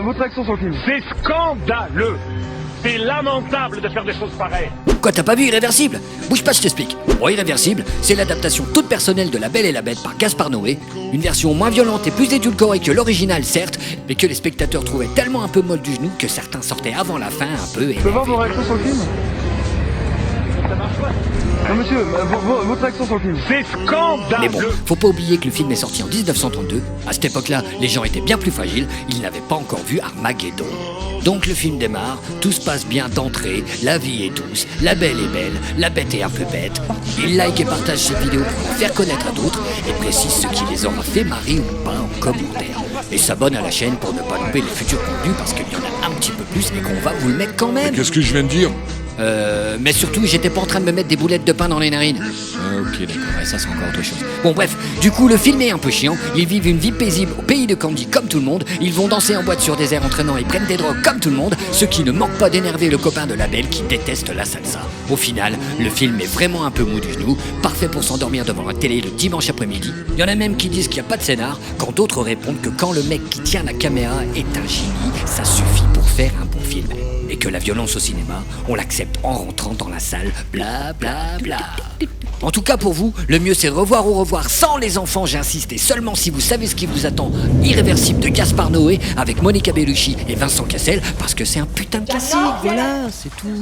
votre action sur le film. C'est scandaleux. C'est lamentable de faire des choses pareilles. Quoi, t'as pas vu Irréversible? Bouge pas, je t'explique. Bon, Irréversible, c'est l'adaptation toute personnelle de La Belle et la Bête par Gaspard Noé. Une version moins violente et plus édulcorée que l'original, certes, mais que les spectateurs trouvaient tellement un peu molle du genou que certains sortaient avant la fin un peu Je peux voir vos énervés. réactions sur le film? Ça marche pas. Non monsieur, votre action sur le film. C'est scandaleux. Mais bon, faut pas oublier que le film est sorti en 1932. À cette époque-là, les gens étaient bien plus fragiles, ils n'avaient pas encore vu Armageddon. Donc le film démarre, tout se passe bien d'entrée, la vie est douce, la belle est belle, la bête est un peu bête. Il like et partage cette vidéo pour la faire connaître à d'autres et précise ce qui les aura fait marrer ou pas en commentaire. Et s'abonne à la chaîne pour ne pas louper les futurs contenus parce qu'il y en a un petit peu plus et qu'on va vous le mettre quand même. Qu'est-ce que je viens de dire? Mais surtout, j'étais pas en train de me mettre des boulettes de pain dans les narines. Ok, d'accord, ouais, ça c'est encore autre chose. Bon, bref, du coup, le film est un peu chiant. Ils vivent une vie paisible au pays de Candy comme tout le monde. Ils vont danser en boîte sur des airs entraînants et prennent des drogues comme tout le monde. Ce qui ne manque pas d'énerver le copain de la Belle qui déteste la salsa. Au final, le film est vraiment un peu mou du genou, parfait pour s'endormir devant la télé le dimanche après-midi. Il y en a même qui disent qu'il n'y a pas de scénar, quand d'autres répondent que quand le mec qui tient la caméra est un génie, ça suffit pour faire un bon film. Et que la violence au cinéma, on l'accepte en rentrant dans la salle, bla bla bla. En tout cas pour vous, le mieux c'est de revoir au revoir sans les enfants, j'insiste, et seulement si vous savez ce qui vous attend. Irréversible de Gaspard Noé avec Monica Bellucci et Vincent Cassel, parce que c'est un putain de classique, voilà, c'est tout.